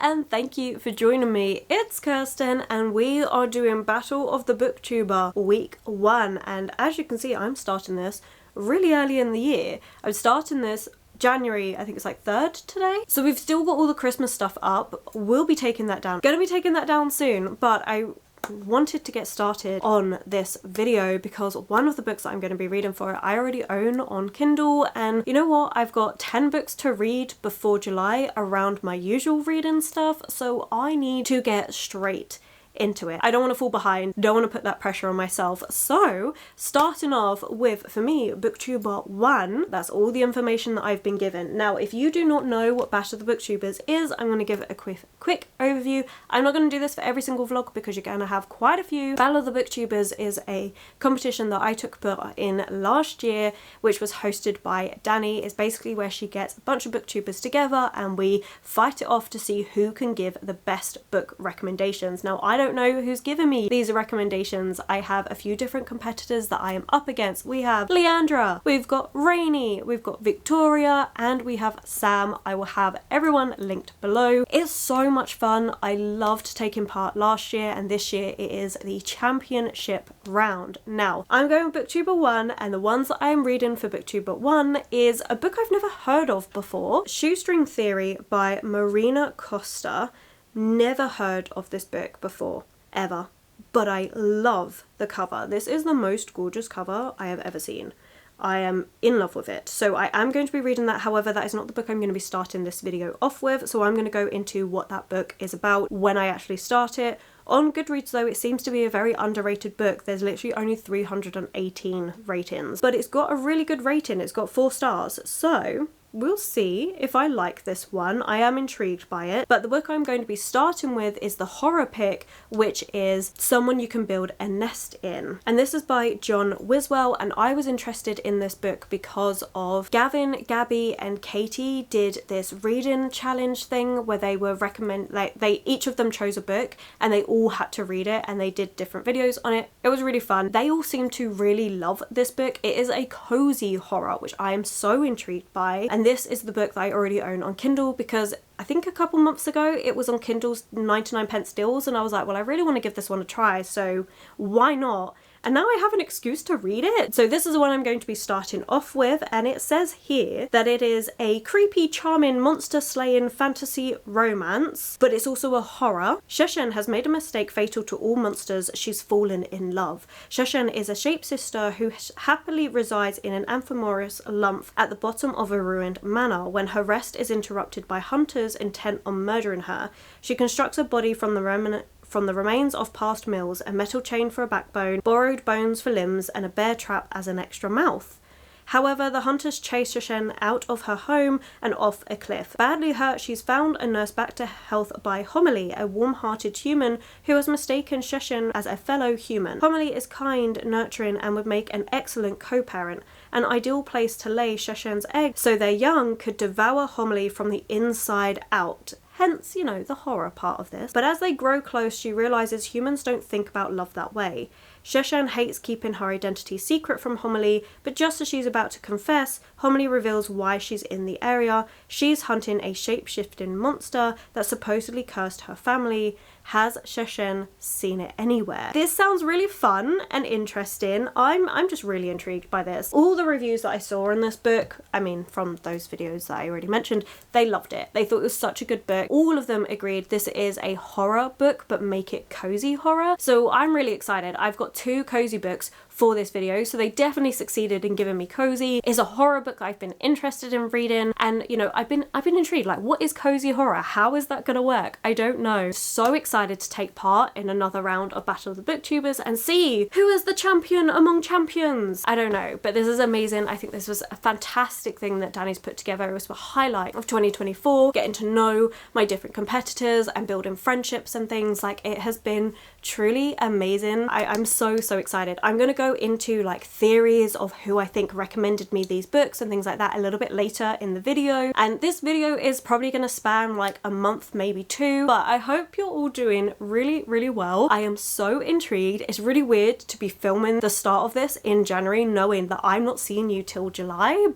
and thank you for joining me. It's Kirsten and we are doing Battle of the Booktuber week 1, and as you can see I'm starting this really early in the year. I'm starting this January, I think it's like 3rd today. So we've still got all the Christmas stuff up. We'll be taking that down. Gonna be taking that down soon, but I wanted to get started on this video because one of the books that I'm going to be reading for it I already own on Kindle, and you know what, I've got 10 books to read before July around my usual reading stuff, so I need to get straight into it. I don't want to fall behind, don't want to put that pressure on myself. So starting off with, for me, Booktuber 1, that's all the information that I've been given. Now if you do not know what Battle of the Booktubers is, I'm going to give it a quick overview. I'm not going to do this for every single vlog because you're going to have quite a few. Battle of the Booktubers is a competition that I took part in last year, which was hosted by Danny. It's basically where she gets a bunch of booktubers together and we fight it off to see who can give the best book recommendations. Now I don't know who's giving me these recommendations. I have a few different competitors that I am up against. We have Leandra, we've got Rainy, we've got Victoria, and we have Sam. I will have everyone linked below. It's so much fun. I loved taking part last year, and this year it is the championship round. Now I'm going with Booktuber 1, and the ones that I'm reading for Booktuber 1 is a book I've never heard of before, Shoestring Theory by Marina Costa. Never heard of this book before, ever, but I love the cover. This is the most gorgeous cover I have ever seen. I am in love with it. So I am going to be reading that. However, that is not the book I'm going to be starting this video off with. So I'm going to go into what that book is about when I actually start it. On Goodreads though, it seems to be a very underrated book. There's literally only 318 ratings, but it's got a really good rating. It's got 4 stars. So we'll see if I like this one. I am intrigued by it, but the book I'm going to be starting with is the horror pick, which is Someone You Can Build a Nest In. And this is by John Wiswell, and I was interested in this book because of Gavin, Gabby and Katie did this reading challenge thing where they were they each of them chose a book and they all had to read it, and they did different videos on it. It was really fun. They all seem to really love this book. It is a cozy horror, which I am so intrigued by, and this is the book that I already own on Kindle because I think a couple months ago it was on Kindle's 99p deals, and I was like, well, I really want to give this one a try, so why not? And now I have an excuse to read it. So this is the one I'm going to be starting off with, and it says here that it is a creepy, charming, monster-slaying fantasy romance, but it's also a horror. Sheshen has made a mistake fatal to all monsters. She's fallen in love. Sheshen is a shapeshifter who happily resides in an amorphous lump at the bottom of a ruined manor. When her rest is interrupted by hunters intent on murdering her, she constructs a body from the remains of past meals, a metal chain for a backbone, borrowed bones for limbs, and a bear trap as an extra mouth. However, the hunters chase Sheshen out of her home and off a cliff. Badly hurt, she's found and nursed back to health by Homily, a warm-hearted human who has mistaken Sheshen as a fellow human. Homily is kind, nurturing, and would make an excellent co-parent, an ideal place to lay Sheshen's eggs so their young could devour Homily from the inside out. Hence, you know, the horror part of this. But as they grow close, she realises humans don't think about love that way. Sheshen hates keeping her identity secret from Homily, but just as she's about to confess, Homily reveals why she's in the area. She's hunting a shape-shifting monster that supposedly cursed her family. Has Sheshen seen it anywhere? This sounds really fun and interesting. I'm just really intrigued by this. All the reviews that I saw in this book, I mean from those videos that I already mentioned, they loved it. They thought it was such a good book. All of them agreed this is a horror book, but make it cozy horror. So I'm really excited. I've got 2 cozy books for this video, so they definitely succeeded in giving me cozy. It's a horror book I've been interested in reading, and you know, I've been intrigued, like, what is cozy horror? How is that gonna work? I don't know. So excited to take part in another round of Battle of the Booktubers and see who is the champion among champions. I don't know, but this is amazing. I think this was a fantastic thing that Danny's put together. It was a highlight of 2024, getting to know my different competitors and building friendships and things. Like, it has been truly amazing. I'm so excited. I'm gonna go go into like theories of who I think recommended me these books and things like that a little bit later in the video. And this video is probably going to span like a month, maybe 2, but I hope you're all doing really, really well. I am so intrigued. It's really weird to be filming the start of this in January knowing that I'm not seeing you till July,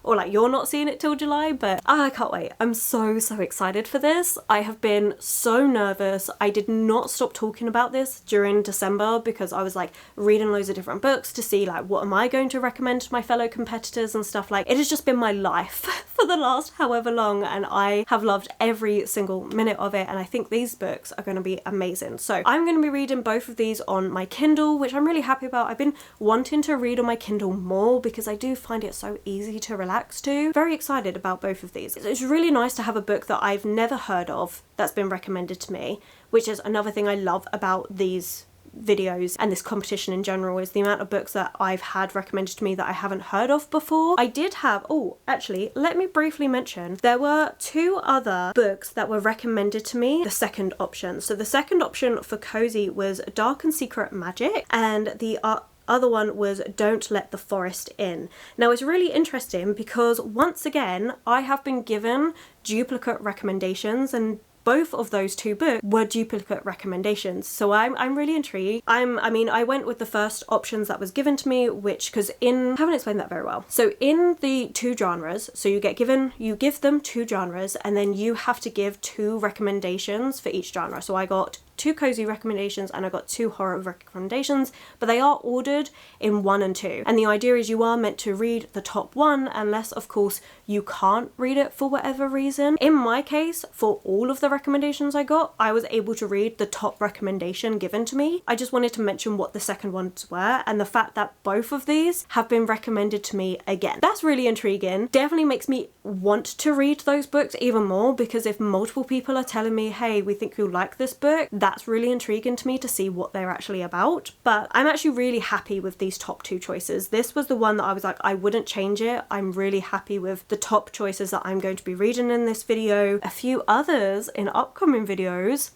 or like you're not seeing it till July, but I can't wait. I'm so excited for this. I have been so nervous. I did not stop talking about this during December because I was like reading loads of different books to see like what am I going to recommend to my fellow competitors and stuff. Like, it has just been my life for the last however long, and I have loved every single minute of it, and I think these books are going to be amazing. So I'm going to be reading both of these on my Kindle, which I'm really happy about. I've been wanting to read on my Kindle more because I do find it so easy to relax to. Very excited about both of these. It's really nice to have a book that I've never heard of that's been recommended to me, which is another thing I love about these videos and this competition in general, is the amount of books that I've had recommended to me that I haven't heard of before. I did have, actually, let me briefly mention, there were 2 other books that were recommended to me, the second option. So the second option for Cozy was Dark and Secret Magic, and the other one was Don't Let the Forest In. Now it's really interesting because once again I have been given duplicate recommendations, and both of those 2 books were duplicate recommendations, so I'm really intrigued. I went with the first options that was given to me, which, because I haven't explained that very well. So in the 2 genres, so you give them 2 genres, and then you have to give 2 recommendations for each genre. So I got 2 cozy recommendations and I got 2 horror recommendations, but they are ordered in 1 and 2. And the idea is you are meant to read the top 1 unless of course you can't read it for whatever reason. In my case, for all of the recommendations I got, I was able to read the top recommendation given to me. I just wanted to mention what the second ones were, and the fact that both of these have been recommended to me again. That's really intriguing. Definitely makes me want to read those books even more, because if multiple people are telling me, hey, we think you'll like this book, that's really intriguing to me to see what they're actually about. But I'm actually really happy with these top 2 choices. This was the one that I was like, I wouldn't change it. I'm really happy with the top choices that I'm going to be reading in this video. A few others in upcoming videos,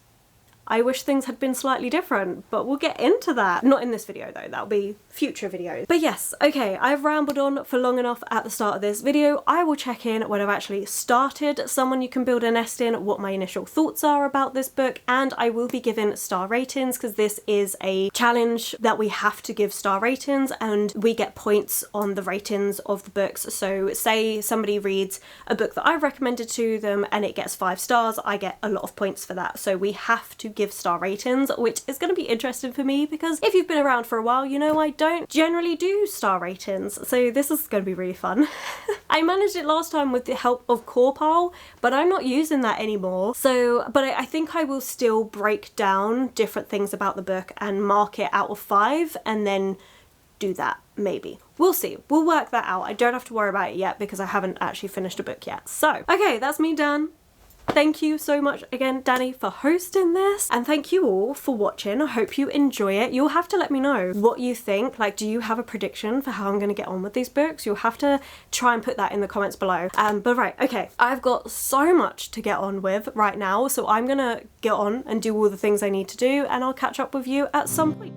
I wish things had been slightly different, but we'll get into that. Not in this video though, that'll be future videos. But yes, okay, I've rambled on for long enough at the start of this video. I will check in when I've actually started Someone You Can Build a Nest In, what my initial thoughts are about this book, and I will be given star ratings because this is a challenge that we have to give star ratings, and we get points on the ratings of the books. So say somebody reads a book that I've recommended to them and it gets 5 stars, I get a lot of points for that. So we have to give star ratings, which is going to be interesting for me because if you've been around for a while, you know I don't generally do star ratings, so this is going to be really fun. I managed it last time with the help of Corpal, but I'm not using that anymore. So, but I think I will still break down different things about the book and mark it out of 5 and then do that, maybe. We'll see. We'll work that out. I don't have to worry about it yet because I haven't actually finished a book yet. So, okay, that's me done. Thank you so much again, Danny, for hosting this, and thank you all for watching. I hope you enjoy it. You'll have to let me know what you think. Like, do you have a prediction for how I'm going to get on with these books? You'll have to try and put that in the comments below. But right, okay, I've got so much to get on with right now, so I'm gonna get on and do all the things I need to do, and I'll catch up with you at some point.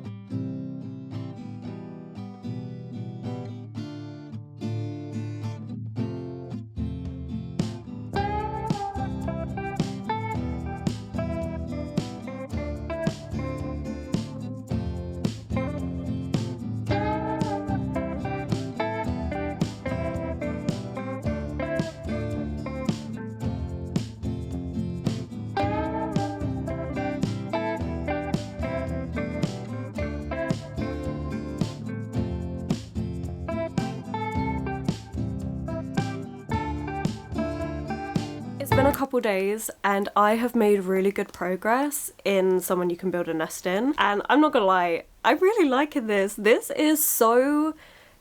Been a couple days and I have made really good progress in Someone You Can Build a Nest In, and I'm not gonna lie, I'm really liking this. This is so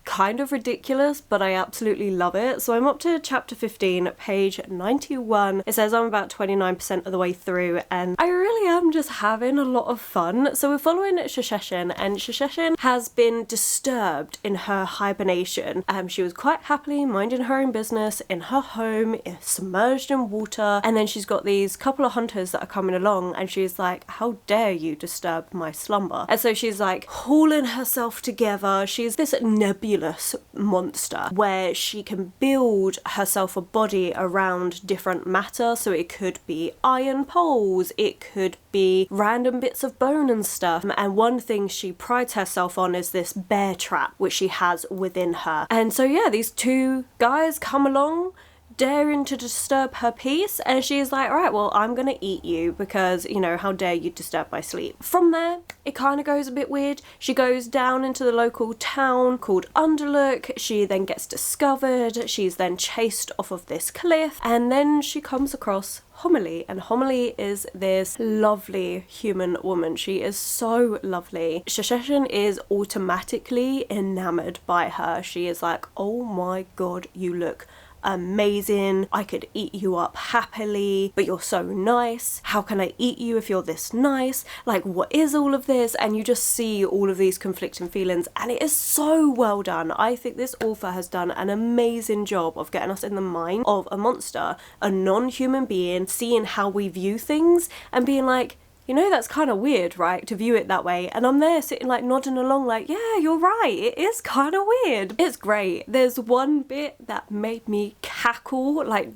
kind of ridiculous, but I absolutely love it. So I'm up to chapter 15, page 91. It says I'm about 29% of the way through, and I really really am just having a lot of fun. So we're following Shoestring, and Shoestring has been disturbed in her hibernation. She was quite happily minding her own business in her home, submerged in water, and then she's got these couple of hunters that are coming along, and she's like, how dare you disturb my slumber? And so she's like hauling herself together. She's this nebulous monster where she can build herself a body around different matter. So it could be iron poles, it could be random bits of bone and stuff. And one thing she prides herself on is this bear trap which she has within her. And so yeah, these two guys come along daring to disturb her peace, and she's like, all right, well, I'm gonna eat you because, you know, how dare you disturb my sleep. From there, it kind of goes a bit weird. She goes down into the local town called Underlook. She then gets discovered. She's then chased off of this cliff, and then she comes across Homily, and Homily is this lovely human woman. She is so lovely. Shoestring is automatically enamored by her. She is like, oh my god, you look amazing. I could eat you up happily, but you're so nice. How can I eat you if you're this nice? Like, what is all of this? And you just see all of these conflicting feelings, and it is so well done. I think this author has done an amazing job of getting us in the mind of a monster, a non-human being, seeing how we view things and being like, you know, that's kind of weird, right, to view it that way. And I'm there sitting like nodding along like, yeah, you're right, it is kind of weird. It's great. There's one bit that made me cackle, like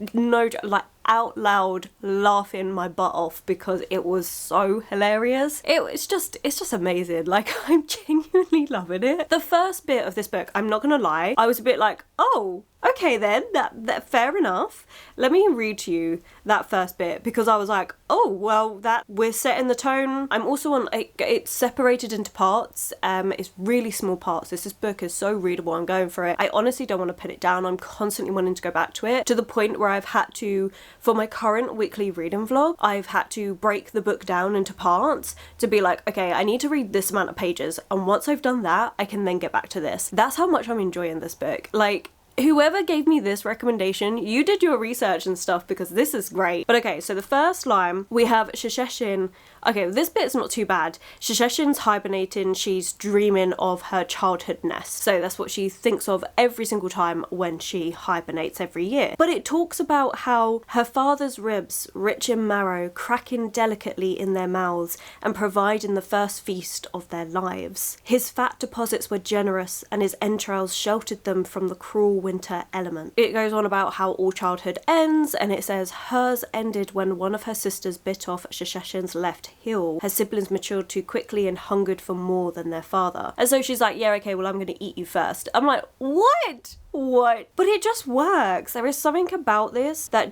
out loud laughing my butt off because it was so hilarious. It's just amazing. Like, I'm genuinely loving it. The first bit of this book, I'm not gonna lie, I was a bit like, oh, okay then, that fair enough. Let me read to you that first bit because I was like, oh, well, that we're setting the tone. I'm also on, it's separated into parts. It's really small parts. This book is so readable. I'm going for it. I honestly don't want to put it down. I'm constantly wanting to go back to it, to the point where I've had to, for my current weekly reading vlog, I've had to break the book down into parts to be like, okay, I need to read this amount of pages, and once I've done that, I can then get back to this. That's how much I'm enjoying this book. Like, whoever gave me this recommendation, you did your research and stuff because this is great. But okay, so the first line, we have Shoestring. Okay, this bit's not too bad. Shoestring's hibernating. She's dreaming of her childhood nest. So that's what she thinks of every single time when she hibernates every year. But it talks about how her father's ribs, rich in marrow, cracking delicately in their mouths and providing the first feast of their lives. His fat deposits were generous and his entrails sheltered them from the cruel winter element. It goes on about how all childhood ends, and it says hers ended when one of her sisters bit off Shoestring's left heel. Her siblings matured too quickly and hungered for more than their father. And so she's like, yeah, okay, well, I'm gonna eat you first. I'm like, what? But it just works. There is something about this that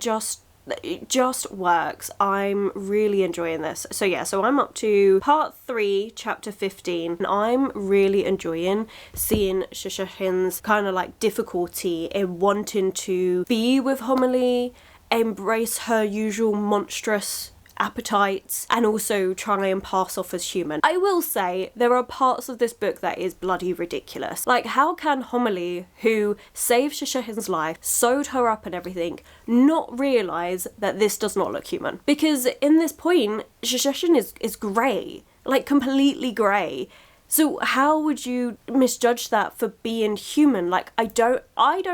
it just works. I'm really enjoying this. So yeah, so I'm up to part 3, chapter 15, and I'm really enjoying seeing Shoestring's kind of like difficulty in wanting to be with Homily, embrace her usual monstrous appetites, and also try and pass off as human. I will say there are parts of this book that is bloody ridiculous. Like, how can Homily, who saved Shoestring's life, sewed her up and everything, not realise that this does not look human? Because in this point, Shoestring is grey, like completely grey. So how would you misjudge that for being human? Like, I don't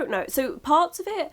know. So parts of it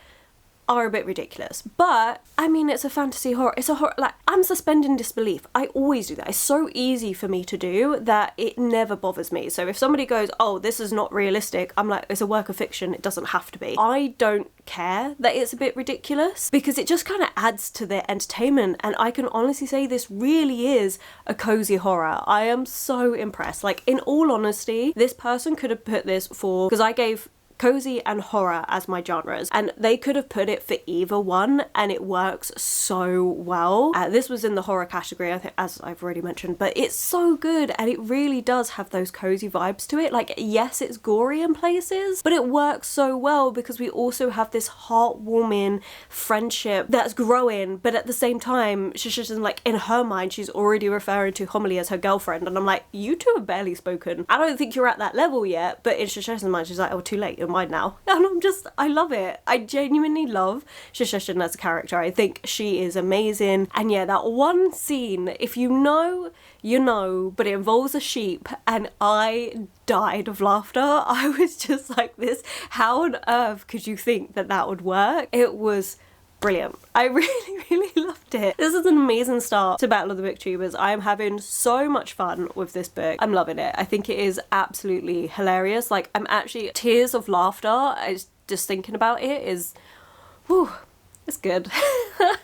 are a bit ridiculous, but I mean, it's a fantasy horror. It's a horror, like, I'm suspending disbelief. I always do that. It's so easy for me to do that it never bothers me. So if somebody goes, oh, this is not realistic, I'm like, it's a work of fiction, it doesn't have to be. I don't care that it's a bit ridiculous because it just kind of adds to the entertainment, and I can honestly say this really is a cozy horror. I am so impressed. Like, in all honesty, this person could have put this for, because I gave cozy and horror as my genres, and they could have put it for either one and it works so well. This was in the horror category, I think, as I've already mentioned, but it's so good and it really does have those cozy vibes to it. Like, yes, it's gory in places, but it works so well because we also have this heartwarming friendship that's growing, but at the same time, she's just like, in her mind, she's already referring to Homily as her girlfriend, and I'm like, you two have barely spoken. I don't think you're at that level yet, but in Shoestring's mind, she's like, oh, too late, you're mind now. And I love it. I genuinely love Shoestring as a character. I think she is amazing. And yeah, that one scene, if you know, you know, but it involves a sheep, and I died of laughter. I was just like this, how on earth could you think that that would work? It was brilliant. I really, really loved it. This is an amazing start to Battle of the Booktubers. I am having so much fun with this book. I'm loving it. I think it is absolutely hilarious. Like, I'm actually tears of laughter. Just thinking about it is, whew, it's good.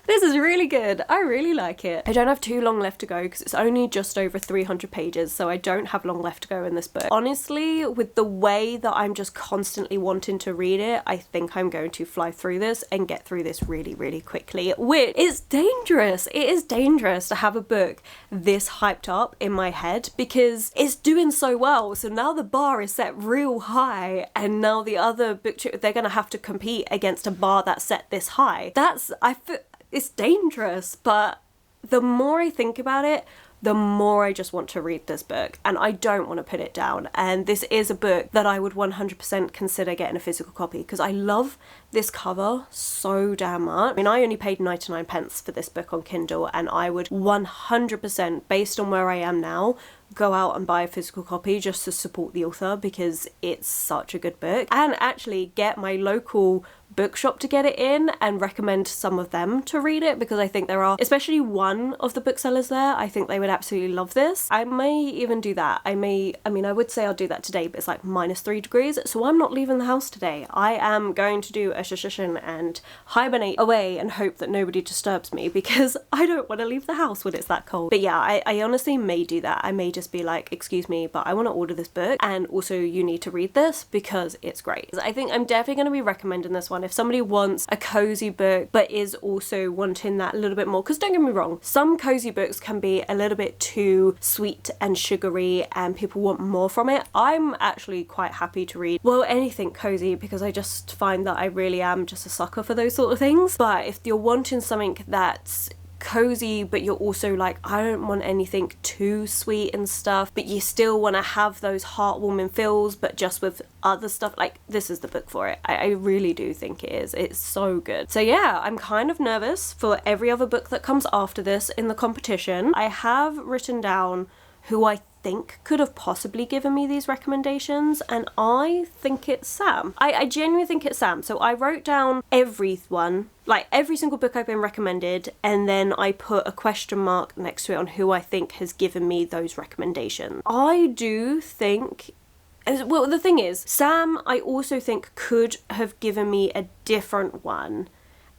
This is really good. I really like it. I don't have too long left to go because it's only just over 300 pages, so I don't have long left to go in this book. Honestly, with the way that I'm just constantly wanting to read it, I think I'm going to fly through this and get through this really, really quickly, which is dangerous. It is dangerous to have a book this hyped up in my head because it's doing so well. So now the bar is set real high, and now the other booktubers, they're going to have to compete against a bar that's set this high. It's dangerous, but the more I think about it, the more I just want to read this book, and I don't want to put it down. And this is a book that I would 100% consider getting a physical copy because I love this cover so damn much. I mean, I only paid 99 pence for this book on Kindle, and I would 100%, based on where I am now, go out and buy a physical copy just to support the author because it's such a good book, and actually get my local bookshop to get it in and recommend some of them to read it because I think there are, especially one of the booksellers there, I think they would absolutely love this. I may even do that. I would say I'll do that today, but it's like -3 degrees, so I'm not leaving the house today. I am going to do a shushushin and hibernate away and hope that nobody disturbs me because I don't want to leave the house when it's that cold. But yeah, I honestly may do that. I may just be like, excuse me, but I want to order this book, and also you need to read this because it's great. I think I'm definitely going to be recommending this one if somebody wants a cozy book but is also wanting that a little bit more, because don't get me wrong, some cozy books can be a little bit too sweet and sugary and people want more from it. I'm actually quite happy to read, well, anything cozy because I just find that I really am just a sucker for those sort of things. But if you're wanting something that's cozy but you're also like, I don't want anything too sweet and stuff, but you still want to have those heartwarming feels but just with other stuff, like, this is the book for it. I really do think it is. It's so good. So yeah, I'm kind of nervous for every other book that comes after this in the competition. I have written down who I think could have possibly given me these recommendations, and I think it's Sam. I genuinely think it's Sam. So I wrote down everyone, like every single book I've been recommended, and then I put a question mark next to it on who I think has given me those recommendations. I do think, well, the thing is, Sam I also think could have given me a different one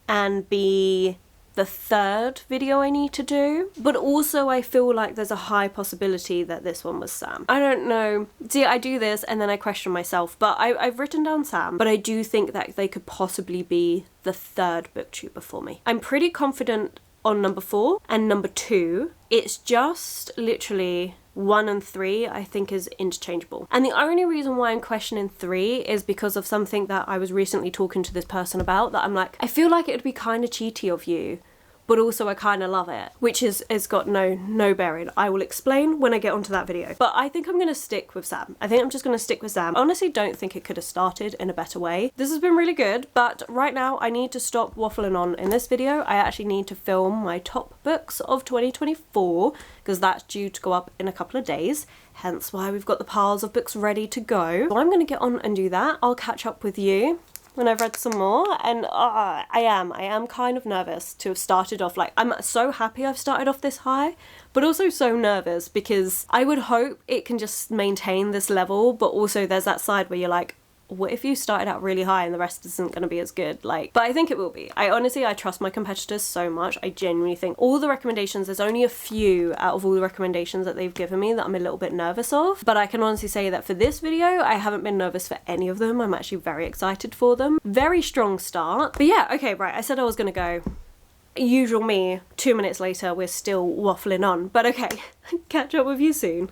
and be the third video I need to do, but also I feel like there's a high possibility that this one was Sam. I don't know. See, I do this and then I question myself, but I've written down Sam, but I do think that they could possibly be the third booktuber for me. I'm pretty confident on number 4 and number 2. It's just literally 1 and 3 I think is interchangeable. And the only reason why I'm questioning 3 is because of something that I was recently talking to this person about, that I'm like, I feel like it would be kind of cheaty of you, but also I kind of love it, which is got no bearing. I will explain when I get onto that video. But I think I'm going to stick with Sam. I think I'm just going to stick with Sam. I honestly don't think it could have started in a better way. This has been really good, but right now I need to stop waffling on in this video. I actually need to film my top books of 2024 because that's due to go up in a couple of days. Hence why we've got the piles of books ready to go. So I'm going to get on and do that. I'll catch up with you when I've read some more, and I am kind of nervous to have started off, like, I'm so happy I've started off this high, but also so nervous because I would hope it can just maintain this level, but also there's that side where you're like, what if you started out really high and the rest isn't going to be as good? Like, but I think it will be. I trust my competitors so much. I genuinely think all the recommendations, there's only a few out of all the recommendations that they've given me that I'm a little bit nervous of, but I can honestly say that for this video, I haven't been nervous for any of them. I'm actually very excited for them. Very strong start. But yeah, okay, right. I said I was going to go. Usual me, 2 minutes later, we're still waffling on, but okay, catch up with you soon.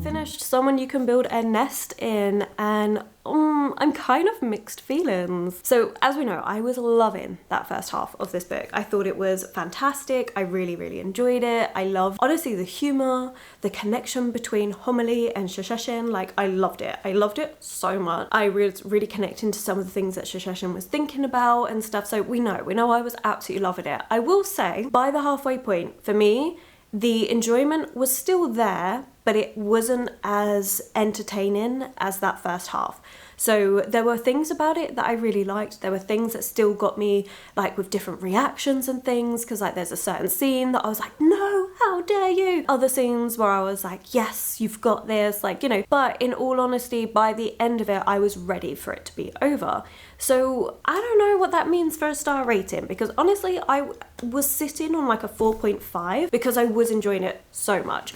finished Someone You Can Build a Nest In, and I'm kind of mixed feelings. So as we know, I was loving that first half of this book. I thought it was fantastic. I really enjoyed it. I loved, honestly, the humor, the connection between Homily and Shoestring. Like, I loved it. I loved it so much. I was really connecting to some of the things that Shoestring was thinking about and stuff. So we know I was absolutely loving it. I will say, by the halfway point, for me, the enjoyment was still there, but it wasn't as entertaining as that first half. So there were things about it that I really liked. There were things that still got me, like, with different reactions and things, because like there's a certain scene that I was like, no, how dare you? Other scenes where I was like, yes, you've got this, like, you know. But in all honesty, by the end of it, I was ready for it to be over. So I don't know what that means for a star rating, because honestly, I was sitting on like a 4.5 because I was enjoying it so much.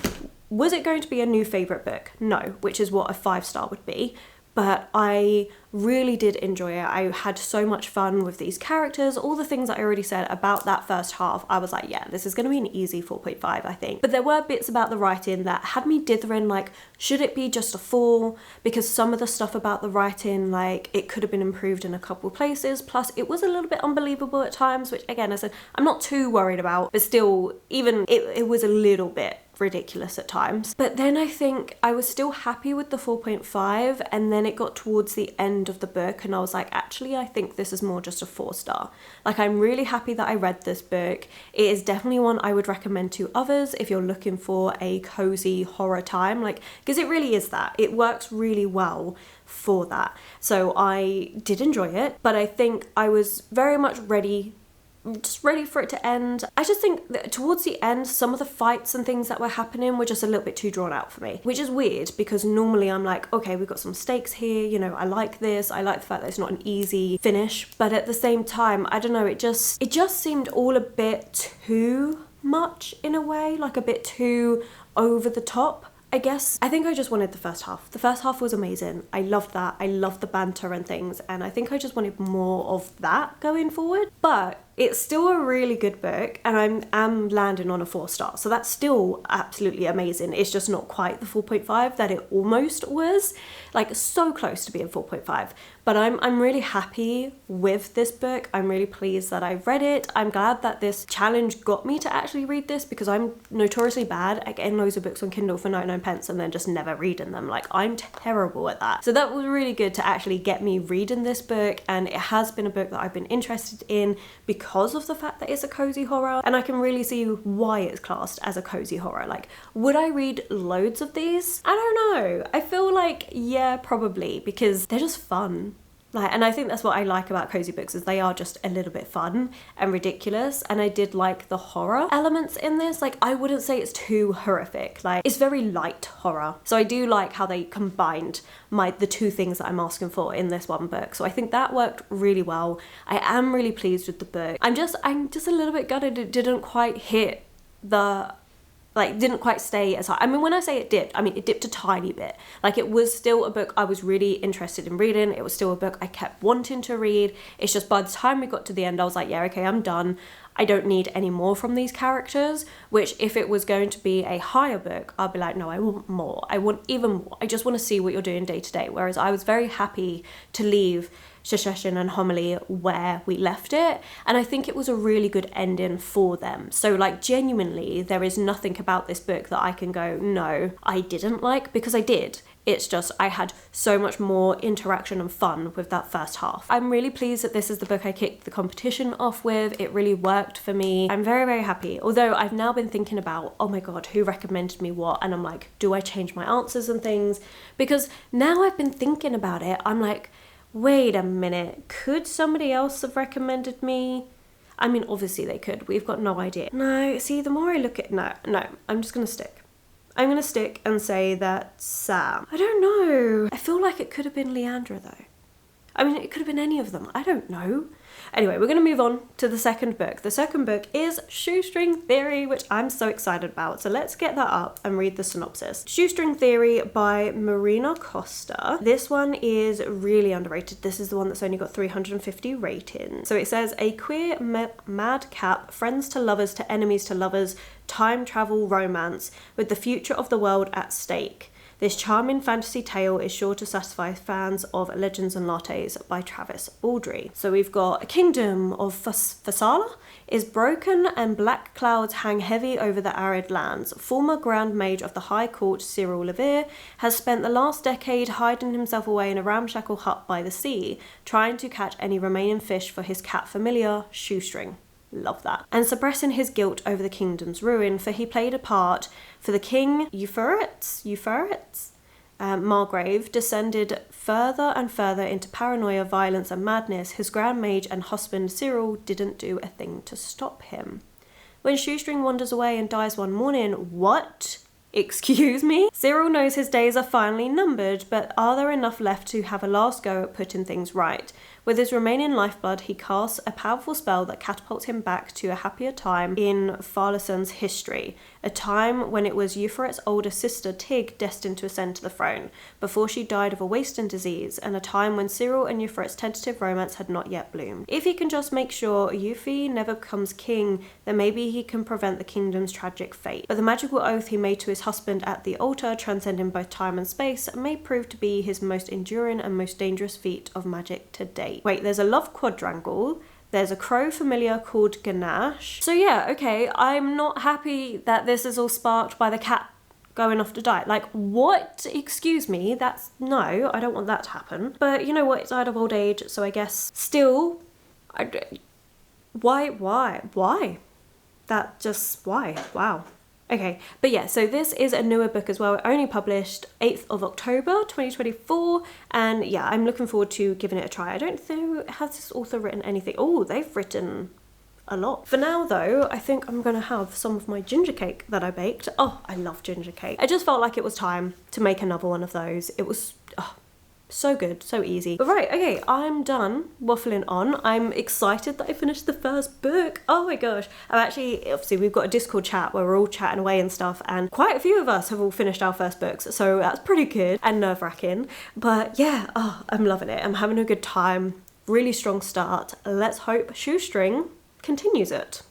Was it going to be a new favourite book? No, which is what a 5-star would be. But I really did enjoy it. I had so much fun with these characters. All the things that I already said about that first half, I was like, yeah, this is going to be an easy 4.5, I think. But there were bits about the writing that had me dithering, like, should it be just a 4? Because some of the stuff about the writing, like, it could have been improved in a couple of places. Plus, it was a little bit unbelievable at times, which, again, I said, I'm not too worried about. But still, even it was a little bit ridiculous at times. But then I think I was still happy with the 4.5, and then it got towards the end of the book and I was like, actually, I think this is more just a 4-star. Like, I'm really happy that I read this book. It is definitely one I would recommend to others if you're looking for a cozy horror time, like, because it really is that. It works really well for that. So I did enjoy it, but I think I was very much just ready for it to end. I just think that towards the end, some of the fights and things that were happening were just a little bit too drawn out for me, which is weird because normally I'm like, okay, we've got some stakes here, you know, I like this, I like the fact that it's not an easy finish, but at the same time, I don't know, it just seemed all a bit too much in a way, like a bit too over the top, I guess. I think I just wanted the first half. The first half was amazing. I loved that. I loved the banter and things, and I think I just wanted more of that going forward. But it's still a really good book, and I'm landing on a 4-star. So that's still absolutely amazing. It's just not quite the 4.5 that it almost was. Like, so close to being 4.5. But I'm really happy with this book. I'm really pleased that I've read it. I'm glad that this challenge got me to actually read this, because I'm notoriously bad at getting loads of books on Kindle for 99p and then just never reading them. Like, I'm terrible at that. So that was really good to actually get me reading this book, and it has been a book that I've been interested in because of the fact that it's a cozy horror, and I can really see why it's classed as a cozy horror. Like, would I read loads of these? I don't know. I feel like, yeah, probably, because they're just fun. Like, and I think that's what I like about cozy books, is they are just a little bit fun and ridiculous. And I did like the horror elements in this. Like, I wouldn't say it's too horrific. Like, it's very light horror. So I do like how they combined the two things that I'm asking for in this one book. So I think that worked really well. I am really pleased with the book. I'm just a little bit gutted it didn't quite hit didn't quite stay as high. I mean, when I say it dipped, I mean it dipped a tiny bit. Like, it was still a book I was really interested in reading. It was still a book I kept wanting to read. It's just by the time we got to the end, I was like, yeah, okay, I'm done. I don't need any more from these characters, which if it was going to be a higher book, I'd be like, no, I want more. I want even more. I just want to see what you're doing day to day. Whereas I was very happy to leave Shoestring and Homily where we left it, and I think it was a really good ending for them. So, like, genuinely, there is nothing about this book that I can go, no, I didn't like, because I did. It's just I had so much more interaction and fun with that first half. I'm really pleased that this is the book I kicked the competition off with. It really worked for me. I'm very, very happy. Although I've now been thinking about, oh my god, who recommended me what? And I'm like, do I change my answers and things? Because now I've been thinking about it, I'm like, wait a minute, could somebody else have recommended me? I mean, obviously they could. We've got no idea. No, see, the more I look at... No, I'm just going to stick. I'm going to stick and say that Sam. I don't know. I feel like it could have been Leandra, though. I mean, it could have been any of them. I don't know. Anyway, we're going to move on to the second book. The second book is Shoestring Theory, which I'm so excited about. So let's get that up and read the synopsis. Shoestring Theory by Marina Costa. This one is really underrated. This is the one that's only got 350 ratings. So it says, a queer madcap, friends to lovers to enemies to lovers, time travel romance with the future of the world at stake. This charming fantasy tale is sure to satisfy fans of Legends and Lattes by Travis Baldry. So we've got a kingdom of Fasala is broken and black clouds hang heavy over the arid lands. Former Grand Mage of the High Court, Cyril Levere, has spent the last decade hiding himself away in a ramshackle hut by the sea, trying to catch any remaining fish for his cat familiar, Shoestring. Love that. And suppressing his guilt over the kingdom's ruin, for he played a part for the king Euphrates. Margrave descended further and further into paranoia, violence and madness. His grand mage and husband Cyril didn't do a thing to stop him. When Shoestring wanders away and dies one morning, what? Excuse me? Cyril knows his days are finally numbered, but are there enough left to have a last go at putting things right? With his remaining lifeblood, he casts a powerful spell that catapults him back to a happier time in Farlason's history, a time when it was Euphrates' older sister Tig destined to ascend to the throne, before she died of a wasting disease, and a time when Cyril and Euphrates' tentative romance had not yet bloomed. If he can just make sure Euphy never becomes king, then maybe he can prevent the kingdom's tragic fate. But the magical oath he made to his husband at the altar, transcending both time and space, may prove to be his most enduring and most dangerous feat of magic to date. Wait, there's a love quadrangle. There's a crow familiar called Ganache. So yeah, okay, I'm not happy that this is all sparked by the cat going off to die. Like, what? Excuse me, that's... No, I don't want that to happen. But you know what, it's died of old age, so I guess still... Why? That just... Why? Wow. Okay, but yeah, so this is a newer book as well. It only published 8th of October 2024, and yeah, I'm looking forward to giving it a try. I don't know, has this author written anything? Oh, they've written a lot. For now though, I think I'm gonna have some of my ginger cake that I baked. Oh, I love ginger cake. I just felt like it was time to make another one of those. It was... so good, so easy. But right, okay, I'm done waffling on. I'm excited that I finished the first book. Oh my gosh. Obviously we've got a Discord chat where we're all chatting away and stuff, and quite a few of us have all finished our first books, so that's pretty good and nerve-wracking. But yeah, I'm loving it. I'm having a good time. Really strong start. Let's hope Shoestring continues it.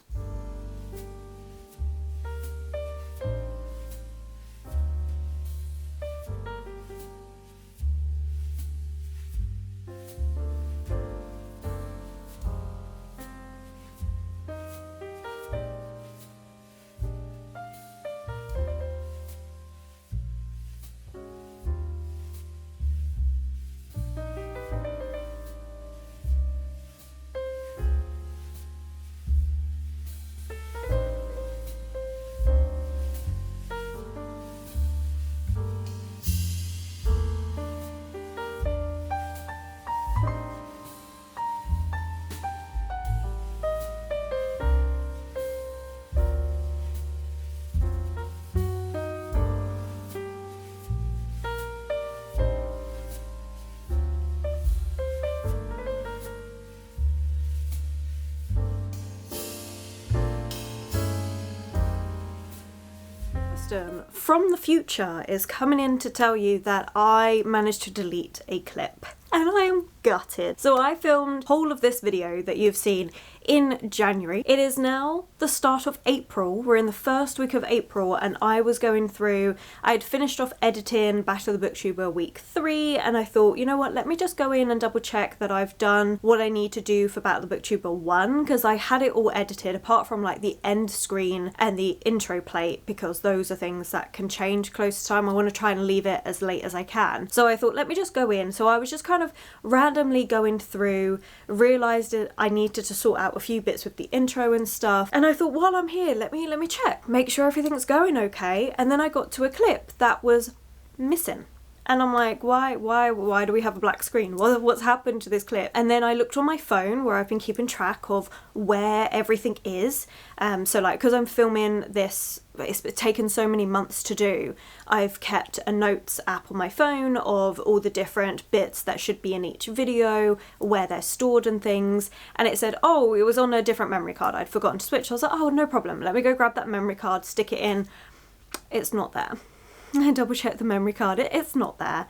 From the future is coming in to tell you that I managed to delete a clip, and I am gutted. So I filmed whole of this video that you've seen in January. It is now the start of April. We're in the first week of April, and I was going through, I'd finished off editing Battle of the Booktuber week 3, and I thought, you know what, let me just go in and double check that I've done what I need to do for Battle of the Booktuber 1, because I had it all edited apart from like the end screen and the intro plate, because those are things that can change close to time. I want to try and leave it as late as I can. So I thought, let me just go in. So I was just kind of randomly going through, realised that I needed to sort out a few bits with the intro and stuff, and I thought, while I'm here, let me check, make sure everything's going okay. And then I got to a clip that was missing. And I'm like, why do we have a black screen? What's happened to this clip? And then I looked on my phone where I've been keeping track of where everything is. So like, because I'm filming this, it's taken so many months to do, I've kept a notes app on my phone of all the different bits that should be in each video, where they're stored and things. And it said, oh, it was on a different memory card. I'd forgotten to switch. I was like, oh, no problem. Let me go grab that memory card, stick it in. It's not there. I double checked the memory card, it's not there.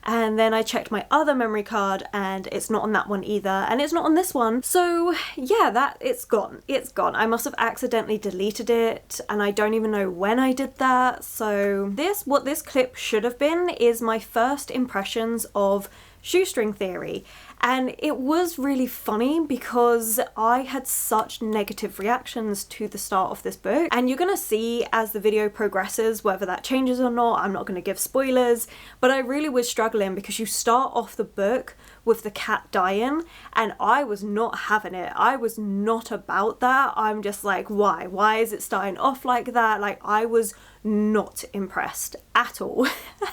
and then I checked my other memory card and it's not on that one either, and it's not on this one. So yeah, it's gone. It's gone. I must have accidentally deleted it, and I don't even know when I did that. So what this clip should have been is my first impressions of Shoestring Theory. And it was really funny because I had such negative reactions to the start of this book, and you're gonna see as the video progresses whether that changes or not. I'm not gonna give spoilers, but I really was struggling because you start off the book with the cat dying, and I was not having it. I was not about that. I'm just like, why? Why is it starting off like that? Like, I was not impressed at all.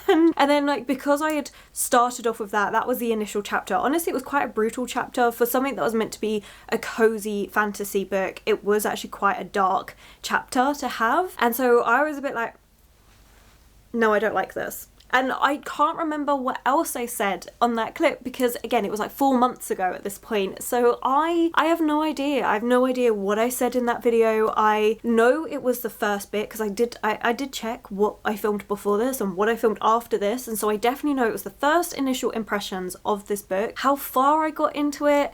and then, like, because I had started off with that was the initial chapter. Honestly, it was quite a brutal chapter for something that was meant to be a cozy fantasy book. It was actually quite a dark chapter to have, and so I was a bit like, no, I don't like this. And I can't remember what else I said on that clip because, again, it was like 4 months ago at this point. So I have no idea. I have no idea what I said in that video. I know it was the first bit because I did check what I filmed before this and what I filmed after this. And so I definitely know it was the first initial impressions of this book. How far I got into it,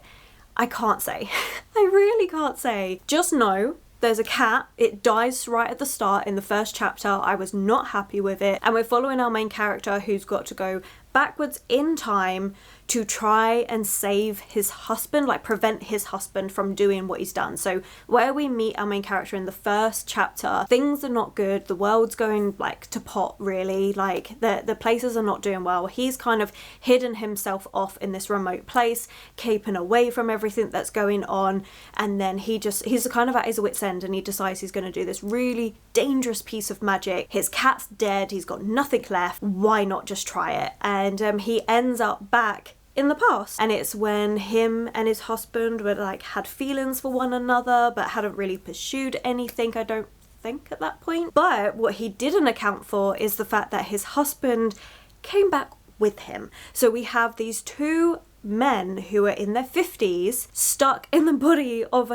I can't say. I really can't say. Just know there's a cat, it dies right at the start in the first chapter. I was not happy with it, and we're following our main character who's got to go backwards in time to try and save his husband, like prevent his husband from doing what he's done. So where we meet our main character in the first chapter, things are not good. The world's going like to pot, really. Like the places are not doing well. He's kind of hidden himself off in this remote place, keeping away from everything that's going on, and then he's kind of at his wit's end, and he decides he's going to do this really dangerous piece of magic. His cat's dead, he's got nothing left, why not just try it? And he ends up back in the past, and it's when him and his husband were like had feelings for one another but hadn't really pursued anything, I don't think, at that point. But what he didn't account for is the fact that his husband came back with him. So we have these two men who are in their 50s stuck in the body of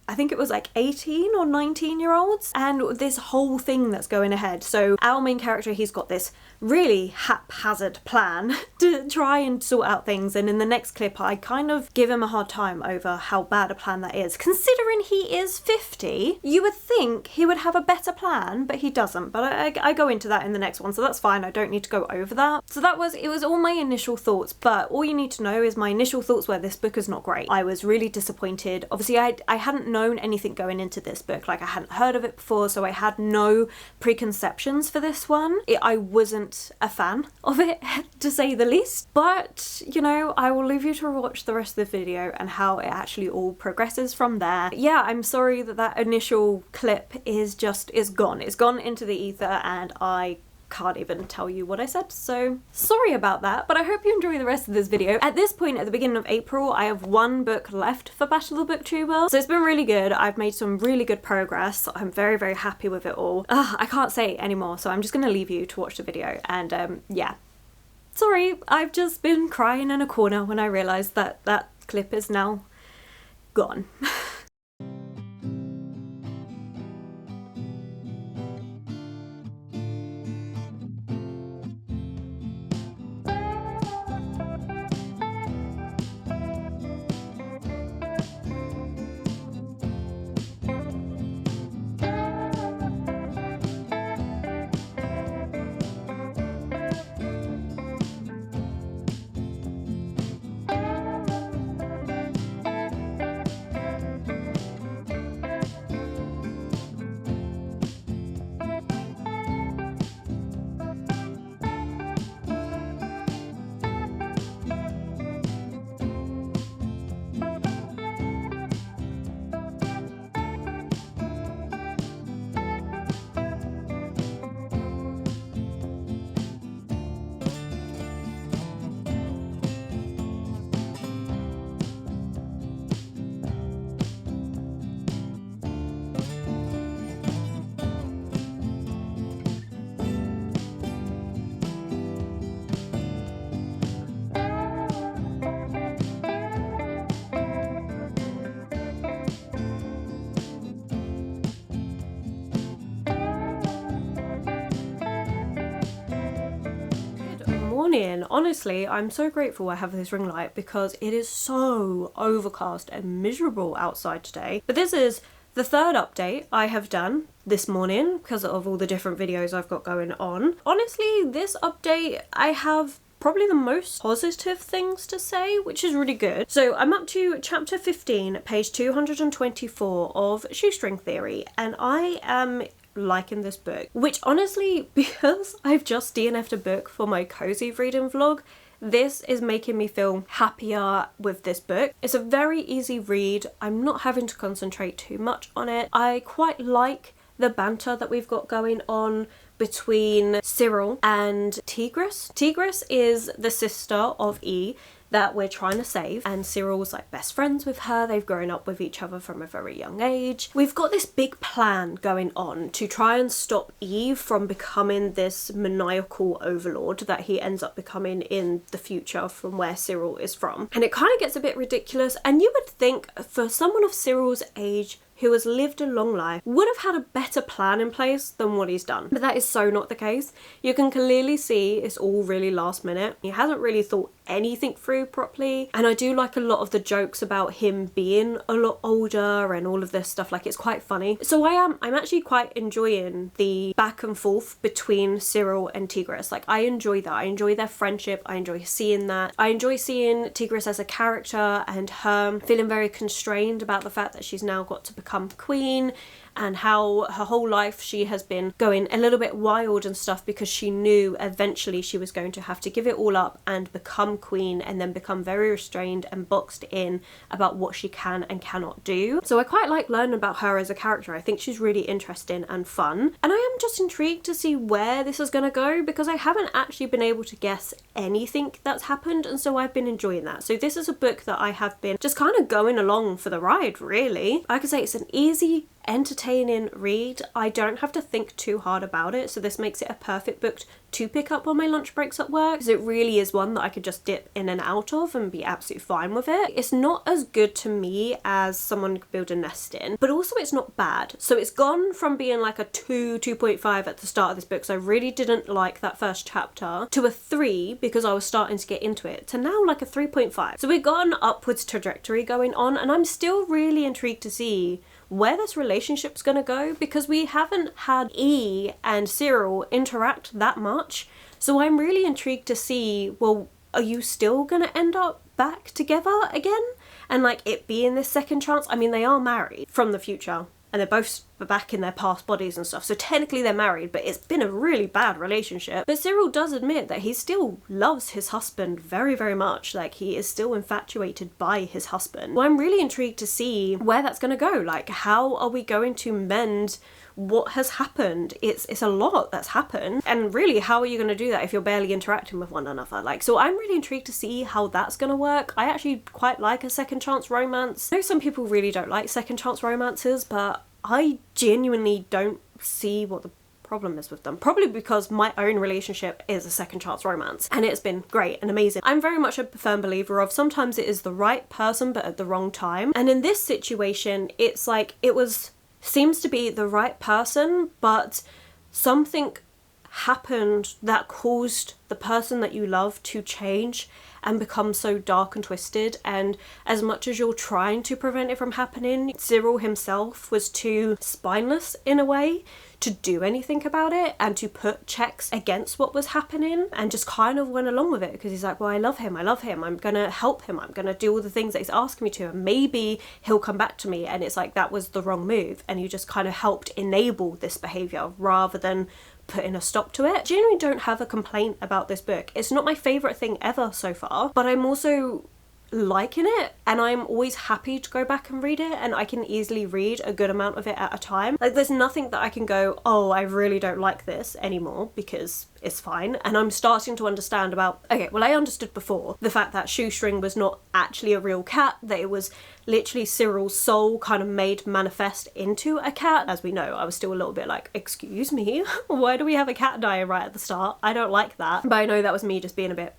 I think it was like 18 or 19-year-olds, and this whole thing that's going ahead. So our main character, he's got this really haphazard plan to try and sort out things, and in the next clip I kind of give him a hard time over how bad a plan that is. Considering he is 50, you would think he would have a better plan, but he doesn't. But I go into that in the next one, so that's fine. I don't need to go over that. So it was all my initial thoughts, but all you need to know is my initial thoughts were this book is not great. I was really disappointed. Obviously I hadn't known anything going into this book, like I hadn't heard of it before, so I had no preconceptions for this one. I wasn't a fan of it, to say the least, but you know, I will leave you to watch the rest of the video and how it actually all progresses from there. Yeah, I'm sorry that initial clip is gone. It's gone into the ether, and I can't even tell you what I said, so sorry about that, but I hope you enjoy the rest of this video. At this point, at the beginning of April, I have one book left for Battle of the Booktuber, so it's been really good. I've made some really good progress. I'm very, very happy with it all. I can't say anymore, so I'm just gonna leave you to watch the video, and yeah. Sorry, I've just been crying in a corner when I realised that that clip is now gone. and honestly I'm so grateful I have this ring light because it is so overcast and miserable outside today. But this is the third update I have done this morning because of all the different videos I've got going on. Honestly, this update I have probably the most positive things to say, which is really good. So I'm up to chapter 15, page 224 of Shoestring Theory, and I am liking this book, which honestly, because I've just DNF'd a book for my cozy reading vlog, this is making me feel happier with this book. It's a very easy read. I'm not having to concentrate too much on it. I quite like the banter that we've got going on between Cyril and Tigris. Tigris is the sister of E that we're trying to save, and Cyril's like best friends with her. They've grown up with each other from a very young age. We've got this big plan going on to try and stop Eve from becoming this maniacal overlord that he ends up becoming in the future from where Cyril is from. And it kind of gets a bit ridiculous, and you would think for someone of Cyril's age who has lived a long life would have had a better plan in place than what he's done. But that is so not the case. You can clearly see it's all really last minute. He hasn't really thought anything through properly, and I do like a lot of the jokes about him being a lot older and all of this stuff. Like, it's quite funny. So I'm actually quite enjoying the back and forth between Cyril and Tigris. Like, I enjoy that. I enjoy their friendship. I enjoy seeing that. I enjoy seeing Tigris as a character and her feeling very constrained about the fact that she's now got to become queen, and how her whole life she has been going a little bit wild and stuff because she knew eventually she was going to have to give it all up and become queen, and then become very restrained and boxed in about what she can and cannot do. So I quite like learning about her as a character. I think she's really interesting and fun, and I am just intrigued to see where this is going to go because I haven't actually been able to guess anything that's happened, and so I've been enjoying that. So this is a book that I have been just kind of going along for the ride, really. Like I say, it's an easy, entertaining read. I don't have to think too hard about it, so this makes it a perfect book to pick up on my lunch breaks at work, because it really is one that I could just dip in and out of and be absolutely fine with it. It's not as good to me as someone could build a nest in, but also it's not bad. So it's gone from being like a 2.5 at the start of this book, so I really didn't like that first chapter, to a 3 because I was starting to get into it, to now like a 3.5. So we've got an upwards trajectory going on, and I'm still really intrigued to see where this relationship's gonna go, because we haven't had E and Cyril interact that much. So I'm really intrigued to see, well, are you still gonna end up back together again? And like it being this second chance? I mean, they are married from the future, and they're both back in their past bodies and stuff, so technically they're married, but it's been a really bad relationship. But Cyril does admit that he still loves his husband very, very much. Like, he is still infatuated by his husband. Well, I'm really intrigued to see where that's gonna go. Like, how are we going to mend what has happened? It's a lot that's happened, and really, how are you going to do that if you're barely interacting with one another? Like, so I'm really intrigued to see how that's going to work. I actually quite like a second chance romance. I know some people really don't like second chance romances, but I genuinely don't see what the problem is with them. Probably because my own relationship is a second chance romance, and it's been great and amazing. I'm very much a firm believer of sometimes it is the right person but at the wrong time, and in this situation it's like seems to be the right person, but something happened that caused the person that you love to change and become so dark and twisted, and as much as you're trying to prevent it from happening, Cyril himself was too spineless in a way to do anything about it and to put checks against what was happening, and just kind of went along with it because he's like, well, I love him, I'm gonna help him, I'm gonna do all the things that he's asking me to, and maybe he'll come back to me. And it's like, that was the wrong move, and you just kind of helped enable this behaviour rather than putting a stop to it. I genuinely don't have a complaint about this book. It's not my favourite thing ever so far, but I'm also liking it, and I'm always happy to go back and read it, and I can easily read a good amount of it at a time. Like, there's nothing that I can go, oh, I really don't like this anymore, because it's fine. And I'm starting to understand about, okay, well, I understood before the fact that Shoestring was not actually a real cat, that it was literally Cyril's soul kind of made manifest into a cat. As we know, I was still a little bit like, excuse me, why do we have a cat die right at the start? I don't like that. But I know that was me just being a bit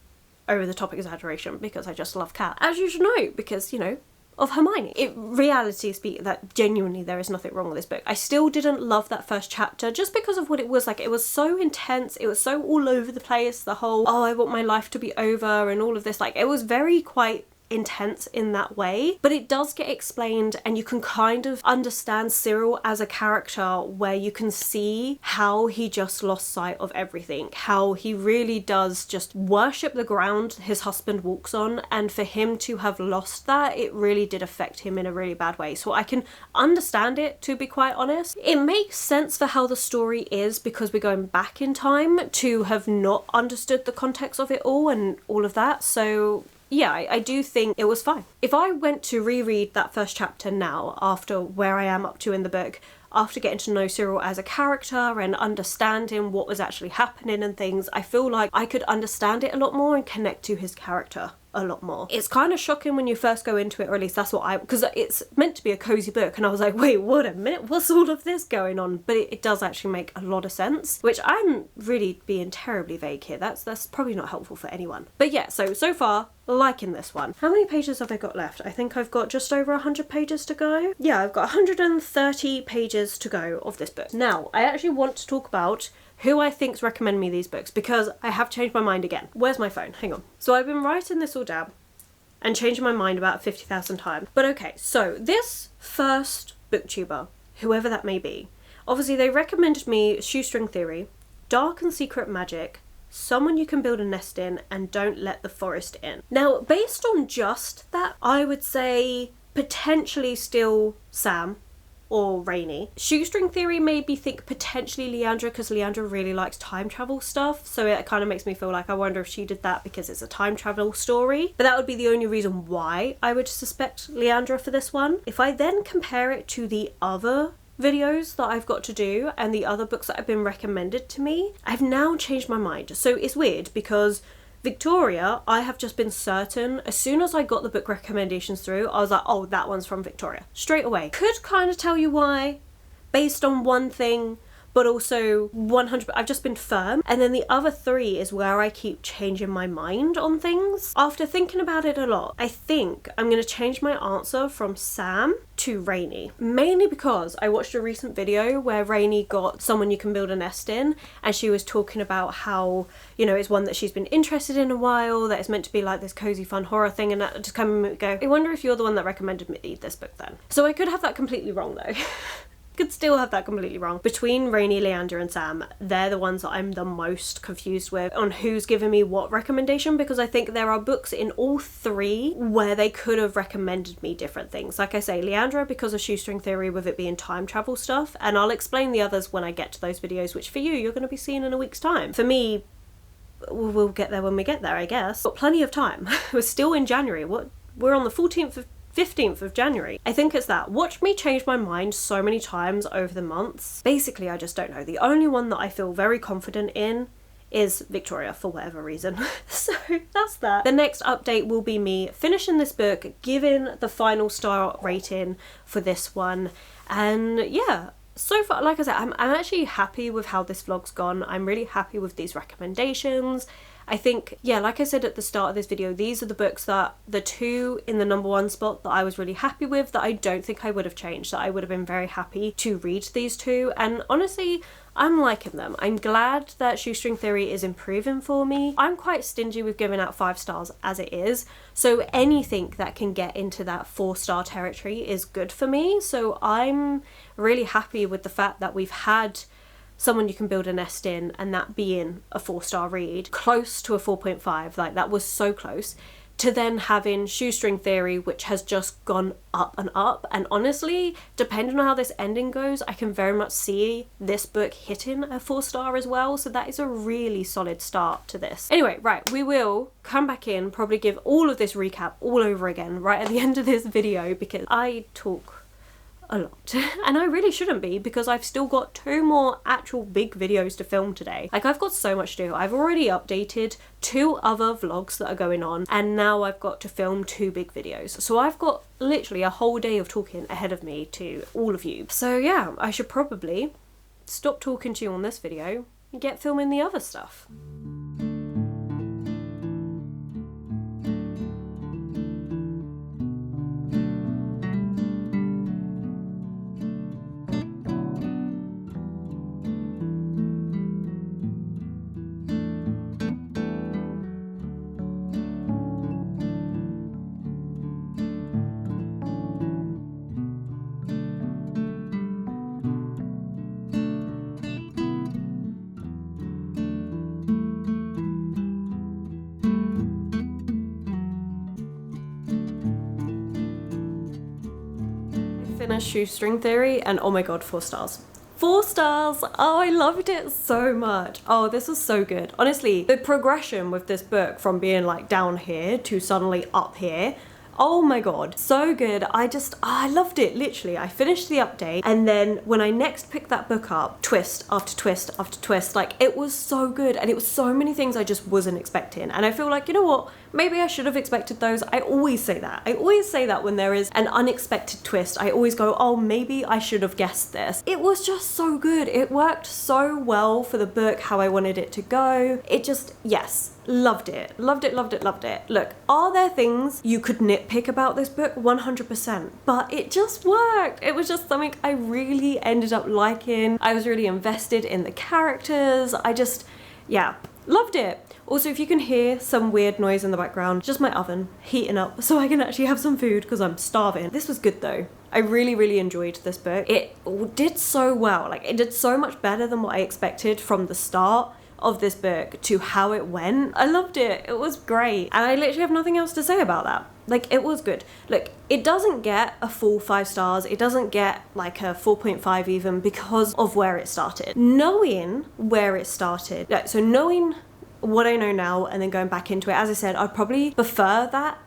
over the top exaggeration because I just love cats. As you should know, because, you know, of Hermione. Reality speaking, that genuinely there is nothing wrong with this book. I still didn't love that first chapter just because of what it was like. It was so intense, it was so all over the place, the whole, oh, I want my life to be over and all of this. Like, it was very quite intense in that way, but it does get explained and you can kind of understand Cyril as a character, where you can see how he just lost sight of everything, how he really does just worship the ground his husband walks on, and for him to have lost that, it really did affect him in a really bad way. So I can understand it, to be quite honest. It makes sense for how the story is because we're going back in time to have not understood the context of it all and all of that. So yeah, I do think it was fine. If I went to reread that first chapter now, after where I am up to in the book, after getting to know Cyril as a character and understanding what was actually happening and things, I feel like I could understand it a lot more and connect to his character a lot more. It's kind of shocking when you first go into it, or at least that's what because it's meant to be a cozy book, and I was like, wait, what a minute, what's all of this going on? But it does actually make a lot of sense, which I'm really being terribly vague here. That's probably not helpful for anyone. But yeah, so far, liking this one. How many pages have I got left? I think I've got just over 100 pages to go. Yeah, I've got 130 pages to go of this book. Now, I actually want to talk about who I think's recommend me these books, because I have changed my mind again. Where's my phone? Hang on. So I've been writing this all down and changing my mind about 50,000 times. But okay, so this first booktuber, whoever that may be, obviously they recommended me Shoestring Theory, Dark and Secret Magic, Someone You Can Build a Nest In, and Don't Let the Forest In. Now, based on just that, I would say potentially still Sam or Rainy. Shoestring Theory made me think potentially Leandra, because Leandra really likes time travel stuff, so it kind of makes me feel like I wonder if she did that because it's a time travel story. But that would be the only reason why I would suspect Leandra for this one. If I then compare it to the other videos that I've got to do and the other books that have been recommended to me, I've now changed my mind. So it's weird because Victoria, I have just been certain, as soon as I got the book recommendations through, I was like, oh, that one's from Victoria. Straight away. Could kind of tell you why, based on one thing, but also 100, I've just been firm. And then the other three is where I keep changing my mind on things. After thinking about it a lot, I think I'm going to change my answer from Sam to Rainy. Mainly because I watched a recent video where Rainy got Someone You Can Build a Nest In, and she was talking about how, you know, it's one that she's been interested in a while, that it's meant to be like this cozy fun horror thing, and that just kind of made me go, I wonder if you're the one that recommended me this book then. So I could have that completely wrong though. Could still have that completely wrong. Between Rainy, Leander and Sam, they're the ones that I'm the most confused with on who's given me what recommendation, because I think there are books in all three where they could have recommended me different things. Like I say, Leandra because of Shoestring Theory with it being time travel stuff, and I'll explain the others when I get to those videos, which for you're going to be seeing in a week's time. For me, we'll get there when we get there, I guess. Got plenty of time. We're still in January. We're on the 15th of January. I think it's that. Watch me change my mind so many times over the months. Basically, I just don't know. The only one that I feel very confident in is Victoria for whatever reason. So that's that. The next update will be me finishing this book, giving the final star rating for this one. And yeah, so far, like I said, I'm actually happy with how this vlog's gone. I'm really happy with these recommendations. I think, yeah, like I said at the start of this video, these are the books that, the two in the #1 spot that I was really happy with, that I don't think I would have changed, that I would have been very happy to read these two, and honestly, I'm liking them. I'm glad that Shoestring Theory is improving for me. I'm quite stingy with giving out 5 stars as it is, so anything that can get into that 4-star territory is good for me, so I'm really happy with the fact that we've had Someone You Can Build a Nest In, and that being a 4-star read, close to a 4.5, like that was so close, to then having Shoestring Theory, which has just gone up and up. And honestly, depending on how this ending goes, I can very much see this book hitting a 4-star as well, so that is a really solid start to this. Anyway, right, we will come back in, probably give all of this recap all over again right at the end of this video, because I talk a lot and I really shouldn't be, because I've still got 2 more actual big videos to film today. Like, I've got so much to do. I've already updated 2 other vlogs that are going on, and now I've got to film 2 big videos, so I've got literally a whole day of talking ahead of me to all of you. So yeah, I should probably stop talking to you on this video and get filming the other stuff. finished Shoestring Theory and oh my god, 4 stars. 4 stars! Oh, I loved it so much. Oh, this was so good. Honestly, the progression with this book from being like down here to suddenly up here, oh my god, so good. I loved it, literally. I finished the update and then when I next picked that book up, twist after twist after twist, like it was so good and it was so many things I just wasn't expecting. And I feel like, you know what, maybe I should have expected those. I always say that. I always say that when there is an unexpected twist, I always go, oh, maybe I should have guessed this. It was just so good. It worked so well for the book, how I wanted it to go. It just, yes. Loved it. Loved it, loved it, loved it. Look, are there things you could nitpick about this book? 100%. But it just worked. It was just something I really ended up liking. I was really invested in the characters. Yeah, loved it. Also, if you can hear some weird noise in the background, just my oven heating up so I can actually have some food because I'm starving. This was good though. I really, really enjoyed this book. It did so well. Like, it did so much better than what I expected from the start of this book to how it went. I loved it. It was great. And I literally have nothing else to say about that. Like, it was good. Look, it doesn't get a full 5 stars. It doesn't get like a 4.5 even because of where it started. Knowing where it started, so knowing what I know now and then going back into it, as I said, I'd probably prefer that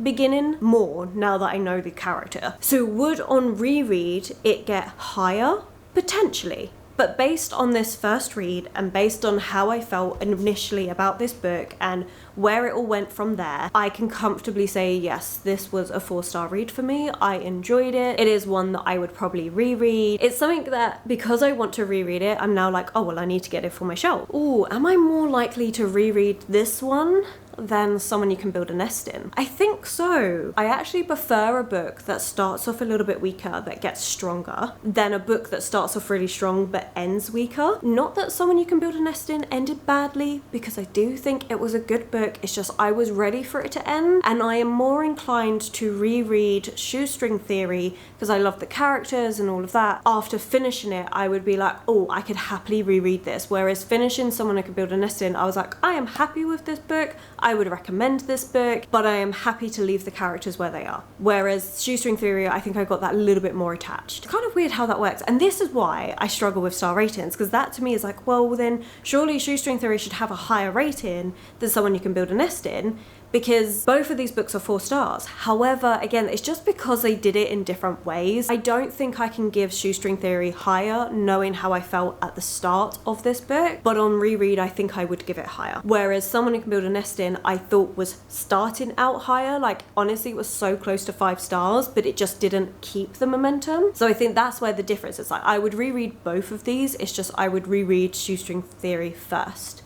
beginning more now that I know the character. So would on reread it get higher? Potentially. But based on this first read and based on how I felt initially about this book and where it all went from there, I can comfortably say, yes, this was a 4-star read for me. I enjoyed it. It is one that I would probably reread. It's something that, because I want to reread it, I'm now like, oh, well, I need to get it for my shelf. Ooh, am I more likely to reread this one than Someone You Can Build a Nest In? I think so. I actually prefer a book that starts off a little bit weaker that gets stronger than a book that starts off really strong but ends weaker. Not that Someone You Can Build a Nest In ended badly, because I do think it was a good book. It's just I was ready for it to end, and I am more inclined to reread Shoestring Theory because I love the characters and all of that. After finishing it, I would be like, oh, I could happily reread this. Whereas finishing Someone I Can Build a Nest In, I was like, I am happy with this book. I would recommend this book, but I am happy to leave the characters where they are. Whereas Shoestring Theory, I think I got that a little bit more attached. It's kind of weird how that works. And this is why I struggle with star ratings, because that to me is like, well, then surely Shoestring Theory should have a higher rating than Someone You Can Build a Nest In, because both of these books are 4 stars. However, again, it's just because they did it in different ways. I don't think I can give Shoestring Theory higher knowing how I felt at the start of this book, but on reread I think I would give it higher. Whereas Someone Who Can Build a Nest In I thought was starting out higher. Like, honestly, it was so close to 5 stars, but it just didn't keep the momentum. So I think that's where the difference is. Like, I would reread both of these, it's just I would reread Shoestring Theory first.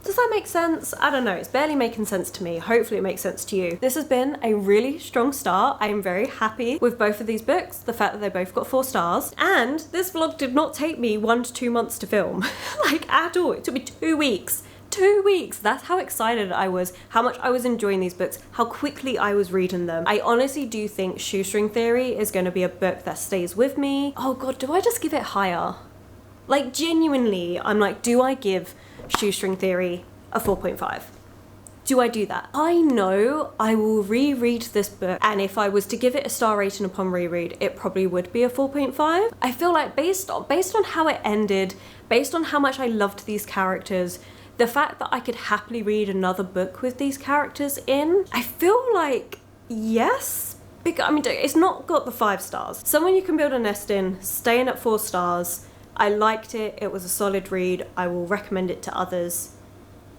Does that make sense? I don't know, it's barely making sense to me. Hopefully it makes sense to you. This has been a really strong start. I am very happy with both of these books, the fact that they both got 4 stars. And this vlog did not take me 1 to 2 months to film, like at all. It took me 2 weeks. 2 weeks. That's how excited I was, how much I was enjoying these books, how quickly I was reading them. I honestly do think Shoestring Theory is going to be a book that stays with me. Oh god, do I just give it higher? Like, genuinely, I'm like, do I give Shoestring Theory a 4.5? Do I do that? I know I will reread this book, and if I was to give it a star rating upon reread, it probably would be a 4.5. I feel like based on how it ended, based on how much I loved these characters, the fact that I could happily read another book with these characters in, I feel like yes. Because, I mean, it's not got the 5 stars. Someone You Can Build a Nest In, staying at 4 stars. I liked it, it was a solid read, I will recommend it to others.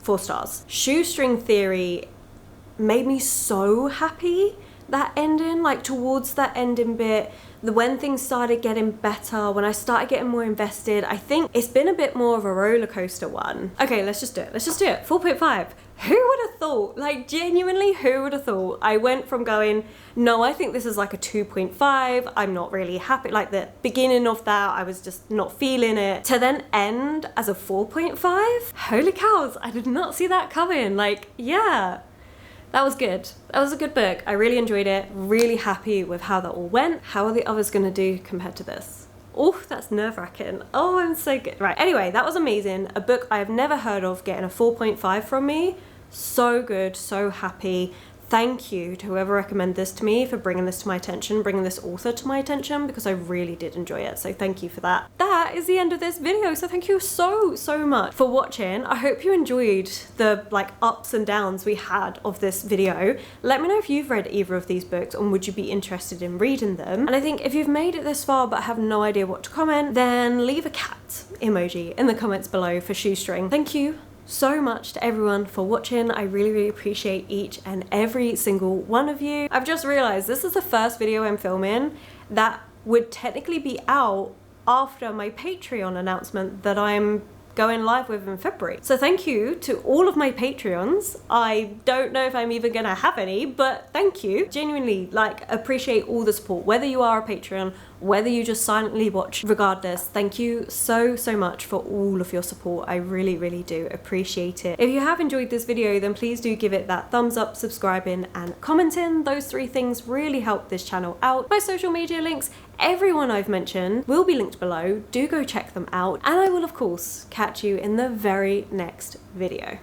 4 stars. Shoestring Theory made me so happy, that ending, like towards that ending bit, when things started getting better, when I started getting more invested. I think it's been a bit more of a roller coaster one. Okay, let's just do it. 4.5. Who would have thought? Like, genuinely, who would have thought? I went from going, no, I think this is like a 2.5, I'm not really happy, like the beginning of that, I was just not feeling it, to then end as a 4.5? Holy cows, I did not see that coming. Like, yeah. That was good. That was a good book. I really enjoyed it. Really happy with how that all went. How are the others gonna do compared to this? Oh, that's nerve-wracking. Oh, I'm so good. Right, anyway, that was amazing. A book I have never heard of getting a 4.5 from me. So good, so happy. thank you to whoever recommended this to me for bringing this to my attention, bringing this author to my attention, because I really did enjoy it. So thank you for that. That is the end of this video. So thank you so much for watching. I hope you enjoyed the like ups and downs we had of this video. Let me know if you've read either of these books and would you be interested in reading them. And I think if you've made it this far but have no idea what to comment, then leave a cat emoji in the comments below for Shoestring. Thank you so much to everyone for watching. I really appreciate each and every single one of you. I've just realized this is the first video I'm filming that would technically be out after my Patreon announcement that I'm going live with in February. So thank you to all of my Patreons. I don't know if I'm even gonna have any, but thank you. Genuinely, like, appreciate all the support, whether you are a Patreon, whether you just silently watch. Regardless, thank you so much for all of your support. I really do appreciate it. If you have enjoyed this video, then please do give it that thumbs up, subscribing and commenting. Those 3 things really help this channel out. My social media links, everyone I've mentioned, will be linked below. Do go check them out, and I will of course catch you in the very next video.